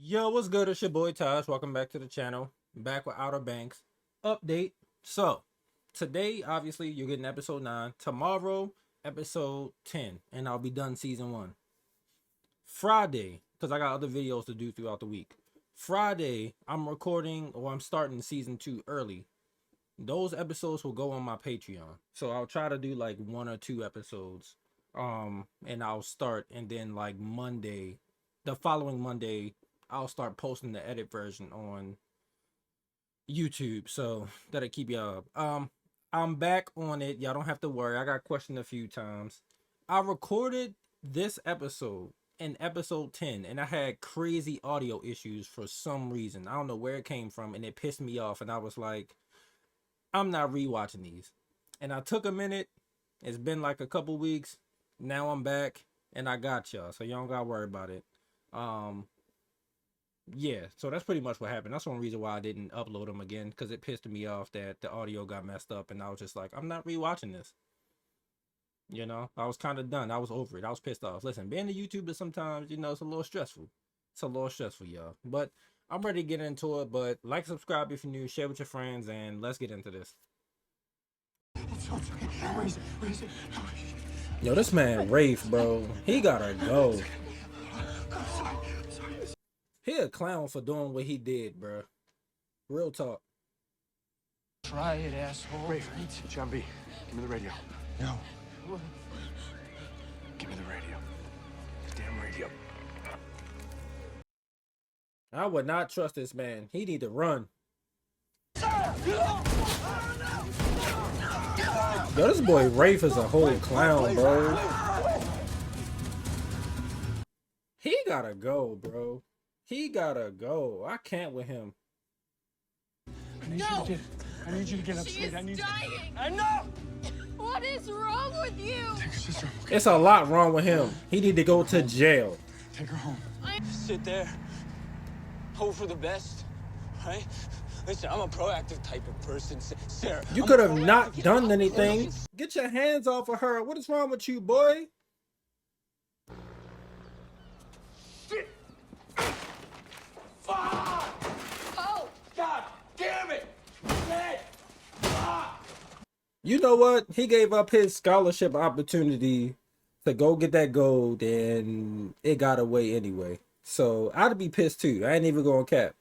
Yo, what's good? It's your boy Taj. Welcome back to the channel. Back with Outer Banks update. So, today, obviously, you're getting episode 9. Tomorrow, episode 10. And I'll be done season 1. Friday, because I got other videos to do throughout the week. Friday, I'm recording, or I'm starting season 2 early. Those episodes will go on my Patreon. So, I'll try to do like 1 or 2 episodes. And I'll start, and then like Monday, the following Monday, I'll start posting the edit version on YouTube, so that'll keep y'all up. I'm back on it. Y'all don't have to worry. I got questioned a few times. I recorded this episode in episode 10, and I had crazy audio issues for some reason. I don't know where it came from, and it pissed me off, and I was like, I'm not rewatching these. And I took a minute. It's been like a couple weeks. Now I'm back, and I got y'all, so y'all don't gotta worry about it. Yeah, so that's pretty much what happened. That's one reason why I didn't upload them again, because it pissed me off that the audio got messed up, and I was just like, I'm not rewatching this. You know, I was kind of done. I was over it. I was pissed off. Listen, being a YouTuber sometimes, it's a little stressful. It's a little stressful, y'all. But I'm ready to get into it. But like, subscribe if you're new, share with your friends, and let's get into this. Where is it? Where is it? Yo, this man Rafe, bro, he gotta go. He a clown for doing what he did, bro. Real talk. Try it, asshole. Rafe, John B, give me the radio. No. Give me the radio. The damn radio. I would not trust this man. He need to run. Yo, this boy Rafe is a whole clown, bro. He gotta go, bro. He gotta go. I can't with him. I need you to get She is upstate. dying. I know! What is wrong with you? Take her sister. It's a lot wrong with him. He need to go to jail. Take her home. Sit there, hope for the best, right? Listen, I'm a proactive type of person, Sarah. You I'm could a have not proactive- done anything. Get your hands off of her. What is wrong with you, boy? Oh, God damn it! Dad! You know what? He gave up his scholarship opportunity to go get that gold, and it got away anyway. So I'd be pissed too. I ain't even going cap.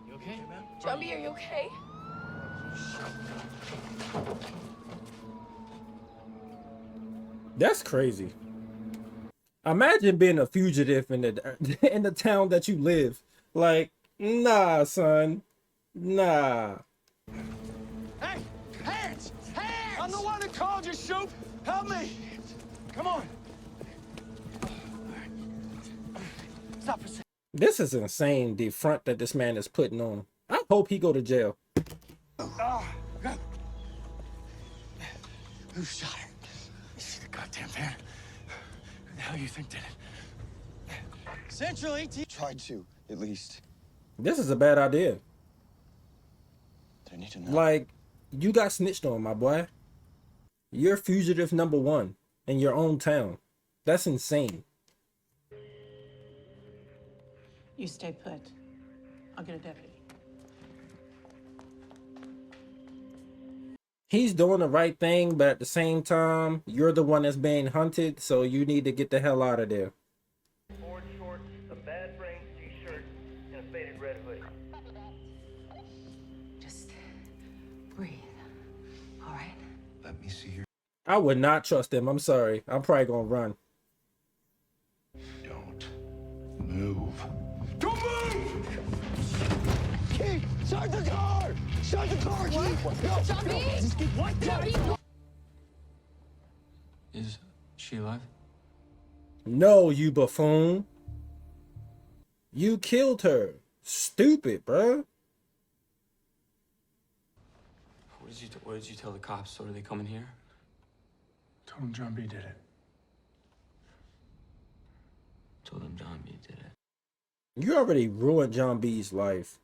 You okay, man? Chubby, are you okay? That's crazy. Imagine being a fugitive in the in the town that you live. Like, nah, son. Nah. Hey! Hands! Hands! I'm the one that called you, Shoop! Help me! Come on! Stop for a second. This is insane, the front that this man is putting on. I hope he go to jail. Who shot her? You see the goddamn van? Who the hell you think did it? Central 18. Tried to, at least. This is a bad idea. I need to know. Like, you got snitched on, my boy. You're fugitive number 1 in your own town. That's insane. You stay put. I'll get a deputy. He's doing the right thing, but at the same time, you're the one that's being hunted, so you need to get the hell out of there. Board shorts, a bad brain t-shirt, and a faded red hoodie. Just breathe. All right? Let me see your... I would not trust him. I'm sorry. I'm probably gonna run. Don't move. Don't move! Keith, start the car! Start the car, Keith! No, Chubby? no, just keep what? Chubby? Is she alive? No, you buffoon. You killed her. Stupid, bruh. What did you tell the cops? So are they coming here? Told him John B did it. Told them John B did it. You already ruined John B's life.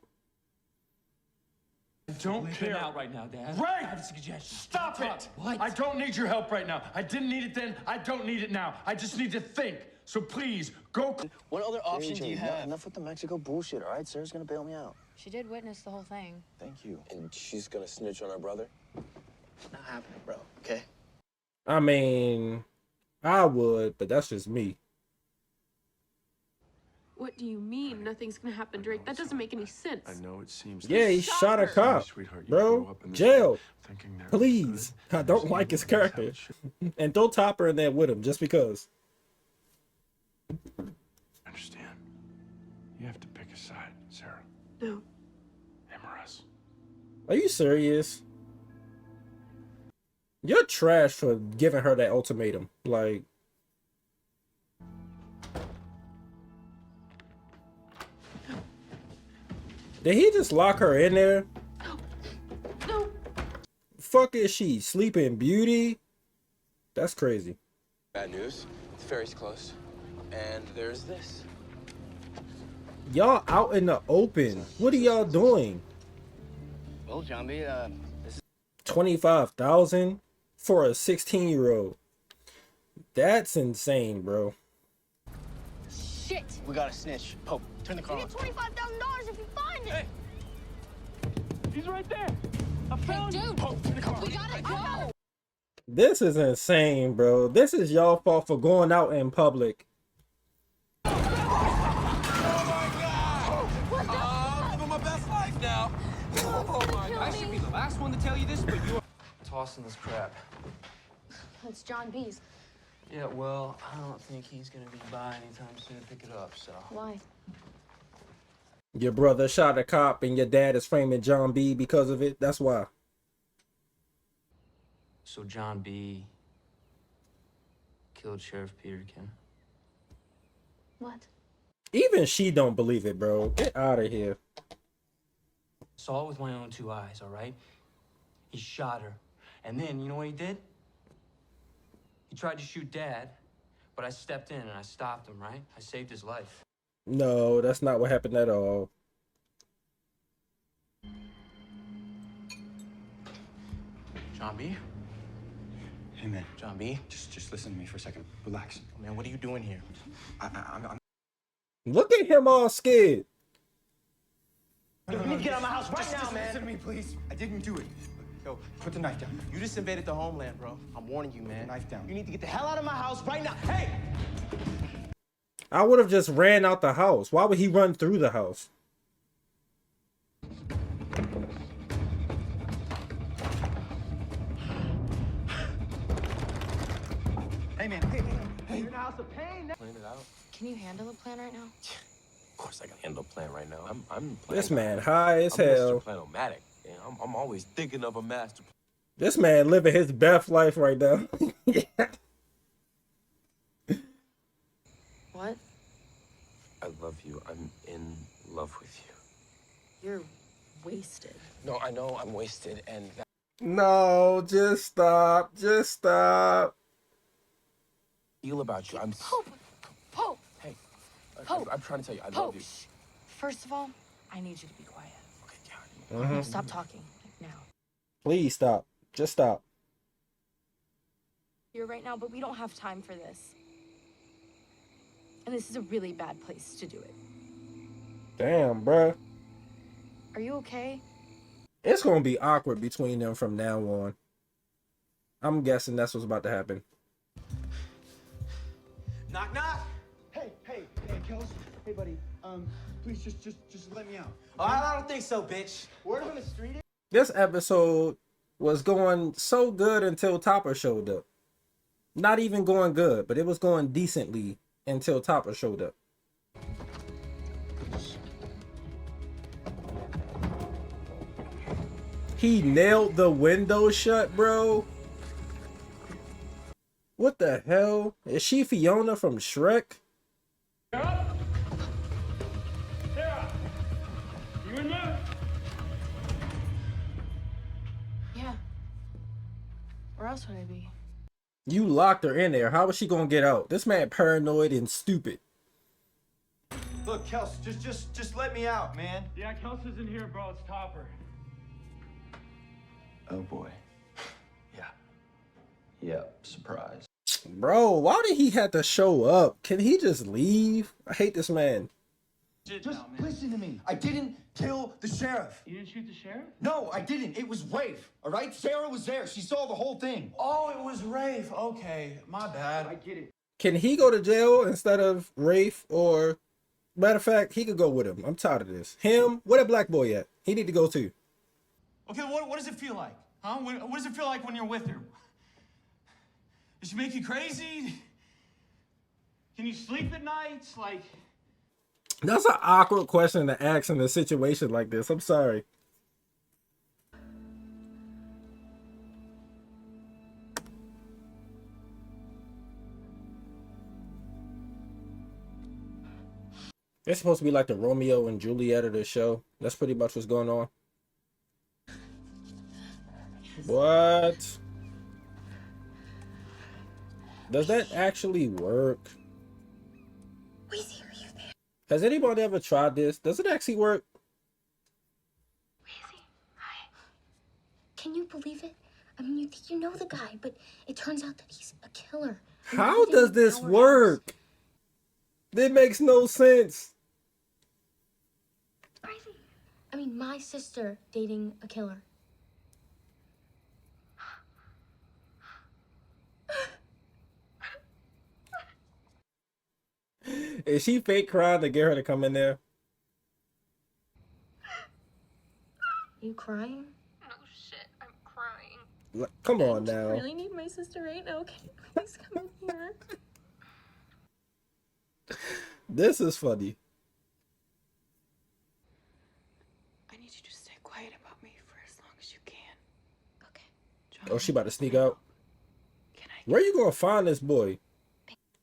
Don't Leave care. him out right now, Dad. Rafe! I have a suggestion. Stop it! What? I don't need your help right now. I didn't need it then. I don't need it now. I just need to think. So please, go. What other option do you have? Enough with the Mexico bullshit, all right? Sarah's gonna bail me out. She did witness the whole thing. Thank you. And she's gonna snitch on our brother? Not happening, bro. Okay? I mean, I would, but that's just me. What do you mean nothing's gonna happen, Drake? That doesn't make any sense. I know it seems. Yeah, he shot a her. cop, Sweetheart, you grew bro. up in this Jail, world thinking that was please. good. I don't like his character. And throw Topper in there with him just because. Understand? You have to pick a side, Sarah. No. Him or us. Are you serious? You're trash for giving her that ultimatum. Like, did he just lock her in there? No. Fuck is she? Sleeping Beauty? That's crazy. Bad news. The ferry's closed. And there's this. Y'all out in the open. What are y'all doing? Well, John B, this is 25,000 for a 16-year-old. That's insane, bro. Shit. we got a snitch. Pope, turn the car You on. get $25,000 if you find it. Hey. He's right there. I Hey, found him. dude. Pope, turn the car on. We gotta go. This is insane, bro. This is y'all fault for going out in public. I'm living my best life now. Oh my God. I should be the last one to tell you this, but you are tossing this crap. It's John B's. Yeah, well, I don't think he's gonna be by anytime soon to pick it up, so. Why? Your brother shot a cop and your dad is framing John B because of it. That's why. So John B killed Sheriff Peterkin. What? Even she don't believe it, bro. Get out of here. Saw it with my own two eyes, all right? He shot her. And then, you know what he did? He tried to shoot Dad, but I stepped in and I stopped him, right? I saved his life. No, that's not what happened at all. John B? Hey, man. John B? Just listen to me for a second. Relax. Man, what are you doing here? I'm Look at him all scared. You need to get out of my house right now, man. Listen to me, please. I didn't do it. Yo, put the knife down. You just invaded the homeland, bro. I'm warning you, man. Knife down. You need to get the hell out of my house right now. Hey! I would have just ran out the house. Why would he run through the house? Hey, man. Hey. You're in a house of pain now. Plan it out. Can you handle a plan right now? Of course I can handle a plan right now. I'm This man high as I'm hell. Mr. Planomatic. Yeah, I'm always thinking of a master plan. This man living his best life right now. Yeah. What? I love you. I'm in love with you. You're wasted. No, I know I'm wasted, and that No, just stop. Just stop. Feel about you. I'm. Pope! Hey, Pope. I'm trying to tell you, I Pope! love you. Shh. First of all, I need you to be quiet. Okay, God. Stop talking. Like, now. Please stop. Just stop. You're right now, but we don't have time for this. And this is a really bad place to do it. Damn, bruh. Are you okay? It's gonna be awkward between them from now on. I'm guessing that's what's about to happen. knock knock. Hey, Kels. Hey, buddy. Please just let me out. Oh, I don't think so, bitch. Word on the street. This episode was going so good until Topper showed up. Not even going good, but it was going decently until Topper showed up. He nailed the window shut, bro. What the hell? Is she Fiona from Shrek? Sarah? You in there? Yeah. Where else would I be? You locked her in there. How was she gonna get out? This man paranoid and stupid. Look, Kels, just let me out, man. Yeah, Kelsey's in here, bro. It's Topper. Oh boy. Yeah. Yep, surprise. Bro, why did he have to show up? Can he just leave? I hate this man. Just listen to me. I didn't kill the sheriff. You didn't shoot the sheriff? No, I didn't. It was Rafe, all right? Sarah was there. She saw the whole thing. Oh, it was Rafe. Okay, my bad. I get it. Can he go to jail instead of Rafe? Or, matter of fact, he could go with him. I'm tired of this. Him? Where that black boy at? He need to go too. Okay, what does it feel like? Huh? What does it feel like when you're with her? Does she make you crazy? Can you sleep at nights? Like... That's an awkward question to ask in a situation like this. I'm sorry. It's supposed to be like the Romeo and Juliet of the show. That's pretty much what's going on. What? Does that actually work? Wheezy, are you there? Has anybody ever tried this? Does it actually work? Wheezy, hi. Can you believe it? I mean, you think you know the guy, but it turns out that he's a killer. How does this work? It makes no sense. Crazy. I mean, my sister dating a killer. Is she fake crying to get her to come in there? You crying? Oh shit, I'm crying. Come on I now. really need my sister right now. Can you please come in here? This is funny. I need you to stay quiet about me for as long as you can. Okay. John, Oh, she about to sneak out. can I... Where you gonna find this boy?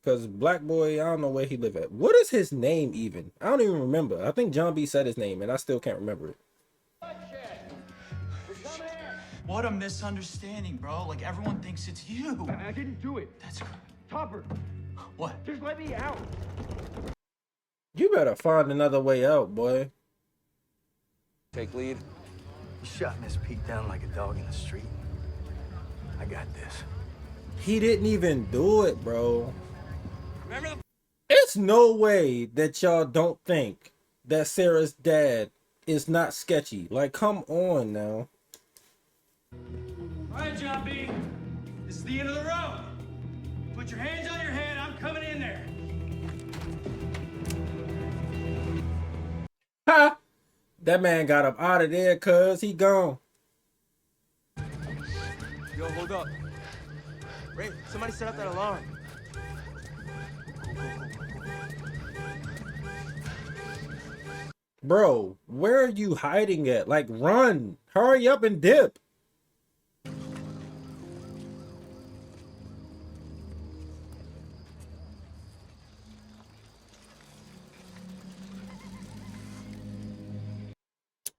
Because black boy, I don't know where he live at. What is his name even? I don't even remember. I think John B said his name and I still can't remember it. What a misunderstanding, bro. Like, everyone thinks it's you. I didn't do it. That's... Topper, What? just let me out. You better find another way out, boy. Take lead. You shot Miss Pete down like a dog in the street. I got this. He didn't even do it, bro. It's no way that y'all don't think that Sarah's dad is not sketchy. Like, come on now. All right, John B. This is the end of the road. Put your hands on your head. I'm coming in there. Ha! That man got up out of there, cuz he gone. Yo, hold up. Rafe, somebody set up that alarm. Bro, where are you hiding at? Like, run. Hurry up and dip.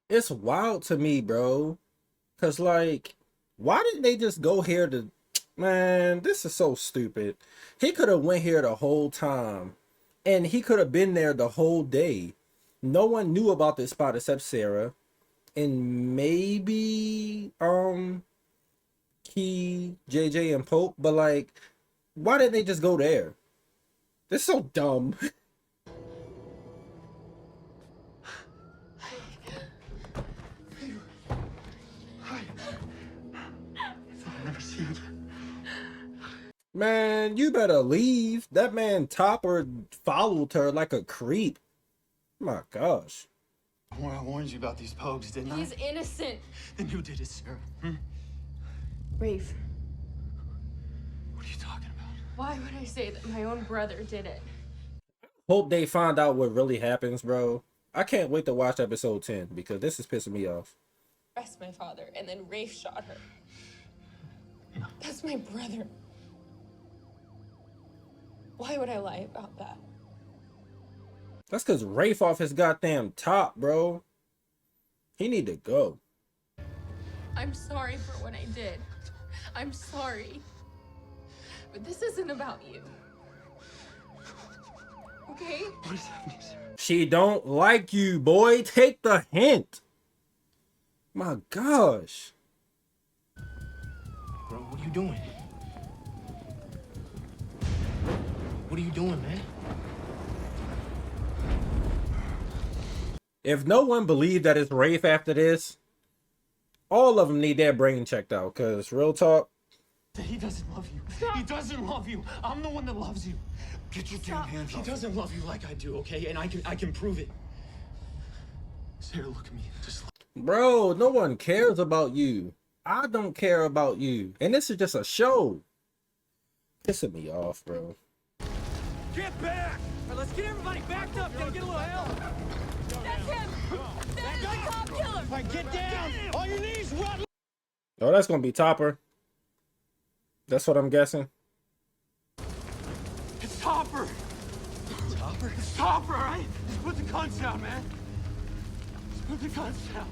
It's wild to me, bro. Cause like, why didn't they just go here to... Man, this is so stupid. He could have went here the whole time. And he could have been there the whole day. No one knew about this spot except Sarah. And maybe Key, JJ, and Pope. But like, why didn't they just go there? This is so dumb. I'll never see you again. Man, you better leave. That man Topper followed her like a creep. My gosh. I warned you about these pogues, didn't I? He's innocent. Then who did it, Sarah? Rafe, What are you talking about? why would I say that my own brother did it? Hope they find out what really happens, bro. I can't wait to watch episode 10 because this is pissing me off. Arrest my father, and then Rafe shot her. That's my brother. Why would I lie about that? That's because Rafe off his goddamn top, bro. He need to go. I'm sorry for what I did. I'm sorry. But this isn't about you. Okay? What is happening, Sarah? She don't like you, boy. Take the hint. My gosh. bro. What are you doing? What are you doing, man? If no one believed that it's Rafe after this, all of them need their brain checked out. Cause real talk, He doesn't love you. He doesn't love you. I'm the one that loves you. Get your damn hands He off. doesn't love you like I do, okay? And I can prove it. Sarah, look at me. Just bro, no one cares about you. I don't care about you, and this is just a show. Pissing me off, bro. get back! All right, let's get everybody backed up. Gotta get a little help. That's him! That's the cop killer! All right, get down. On your knees, run. Oh, that's gonna be Topper. That's what I'm guessing. It's Topper. Topper? It's Topper, all right? Just put the guns down, man. Just put the guns down.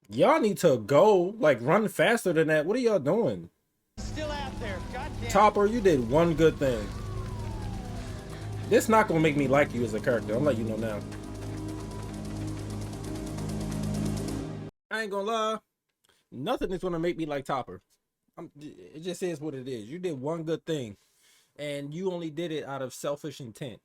Y'all need to go, like, run faster than that. What are y'all doing? Still out there. Goddamn. Topper, you did one good thing. This not gonna make me like you as a character. I'm letting you know now. I ain't gonna lie. Nothing is gonna make me like Topper. It just is what it is. You did one good thing, and you only did it out of selfish intent.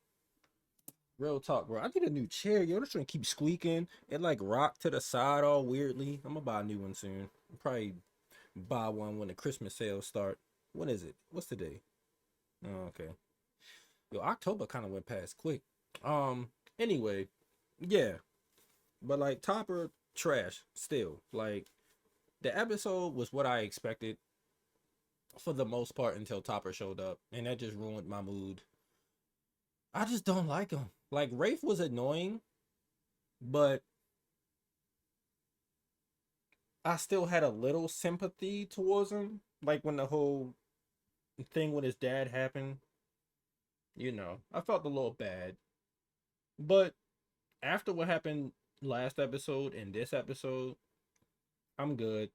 Real talk, bro. I need a new chair. Yo, this one keep squeaking. It like rocked to the side all weirdly. I'm gonna buy a new one soon. I'll probably buy one when the Christmas sales start. When is it? What's the day? Oh, okay. Yo, October kind of went past quick. Anyway, yeah. But like Topper, trash still. Like the episode was what I expected for the most part until Topper showed up, and that just ruined my mood. I just don't like him. Like Rafe was annoying, but I still had a little sympathy towards him. Like when the whole thing with his dad happened, you know, I felt a little bad. But after what happened last episode and this episode, I'm good.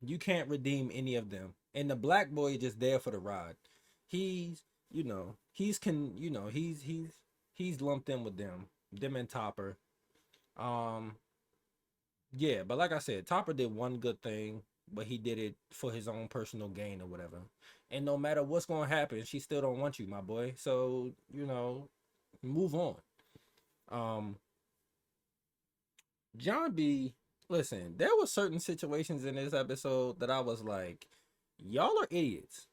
You can't redeem any of them. And the black boy is just there for the ride. He's, you know, he's lumped in with them and Topper. Yeah, but like I said, Topper did one good thing, but he did it for his own personal gain or whatever. And no matter what's gonna happen, she still don't want you, my boy. So, you know, move on. John B, listen, there were certain situations in this episode that I was like, y'all are idiots.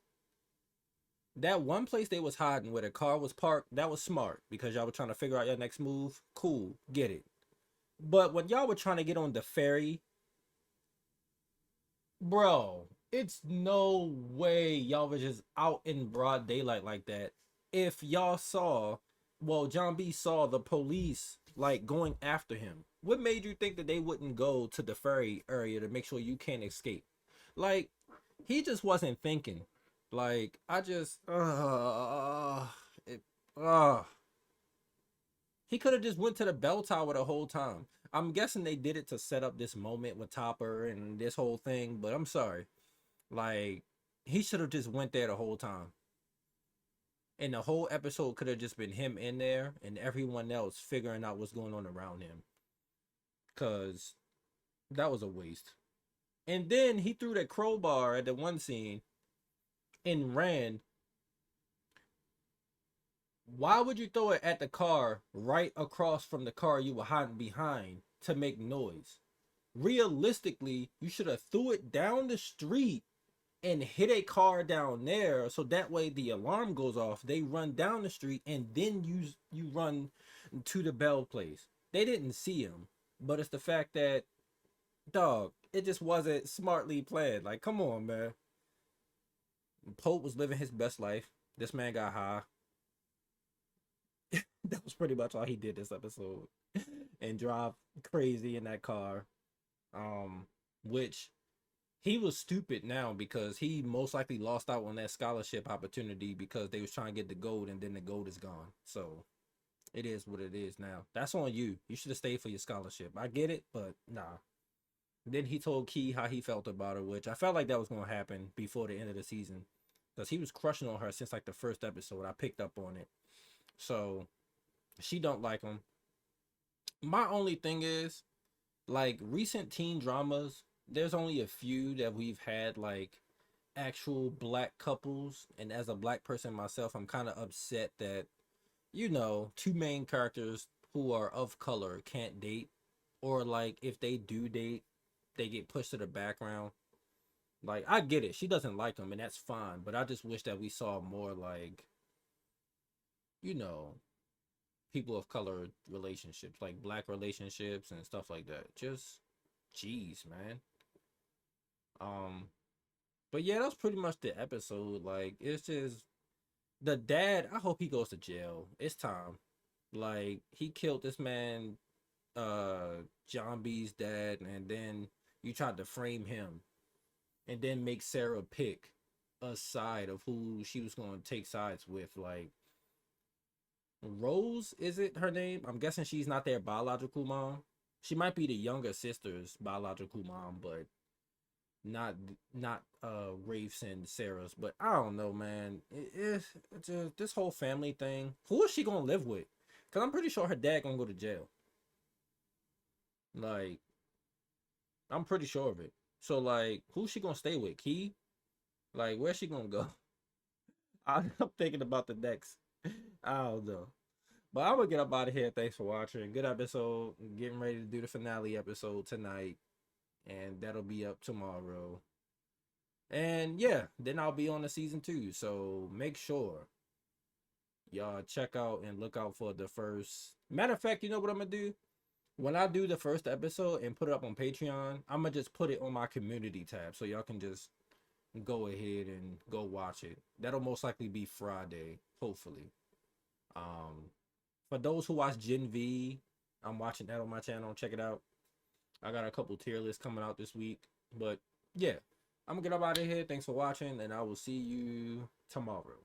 That one place they was hiding where the car was parked, that was smart because y'all were trying to figure out your next move. Cool, get it. But when y'all were trying to get on the ferry, bro, it's no way y'all were just out in broad daylight like that. If y'all saw, well, John B saw the police like going after him. What made you think that they wouldn't go to the ferry area to make sure you can't escape? Like, he just wasn't thinking. Like, I just, he could have just went to the bell tower the whole time. I'm guessing they did it to set up this moment with Topper and this whole thing, but I'm sorry. Like, he should have just went there the whole time. And the whole episode could have just been him in there and everyone else figuring out what's going on around him. Cause that was a waste. And then he threw that crowbar at the one scene and ran. Why would you throw it at the car right across from the car you were hiding behind to make noise? Realistically, you should have threw it down the street and hit a car down there so that way the alarm goes off. They run down the street and then you run to the Bell place. They didn't see him, but it's the fact that, dog, it just wasn't smartly planned. Like, come on, man. Pope was living his best life. This man got high. That was pretty much all he did this episode. And drive crazy in that car. Which he was stupid now because he most likely lost out on that scholarship opportunity because they was trying to get the gold and then the gold is gone. So it is what it is now. That's on you. You should have stayed for your scholarship. I get it, but nah. Then he told Key how he felt about her, which I felt like that was going to happen before the end of the season. Because he was crushing on her since like the first episode. I picked up on it. So she don't like him. My only thing is, like, recent teen dramas there's only a few that we've had like actual black couples, and as a black person myself, I'm kind of upset that two main characters who are of color can't date, or like if they do date, they get pushed to the background. Like I get it, she doesn't like him, and that's fine. But I just wish that we saw more like you know people of color relationships, like black relationships and stuff like that. Just, jeez, man. Um, but yeah, that's pretty much the episode. Like it's just the dad. I hope he goes to jail. It's time. Like he killed this man, John B's dad, and then you tried to frame him, and then make Sarah pick a side of who she was going to take sides with. Like Rose, is it her name? I'm guessing she's not their biological mom. She might be the younger sister's biological mom, but not Rafe's and Sarah's. But I don't know, man. It's just this whole family thing. Who is she gonna live with? Cause I'm pretty sure her dad gonna go to jail. Like I'm pretty sure of it. So like, who's she gonna stay with? Key? Like where's she gonna go? I'm thinking about the next. I don't know. But I'm gonna get up out of here. Thanks for watching. Good episode. Getting ready to do the finale episode tonight, and that'll be up tomorrow. And yeah, then I'll be on the season 2. So make sure y'all check out and look out for the first. Matter of fact, you know what I'm gonna do? When I do the first episode and put it up on Patreon, I'm gonna just put it on my community tab so y'all can just go ahead and go watch it. That'll most likely be Friday, hopefully. Um, for those who watch Gen V, I'm watching that on my channel. Check it out. I got a couple tier lists coming out this week. But yeah, I'm gonna get up out of here. Thanks for watching, and I will see you tomorrow.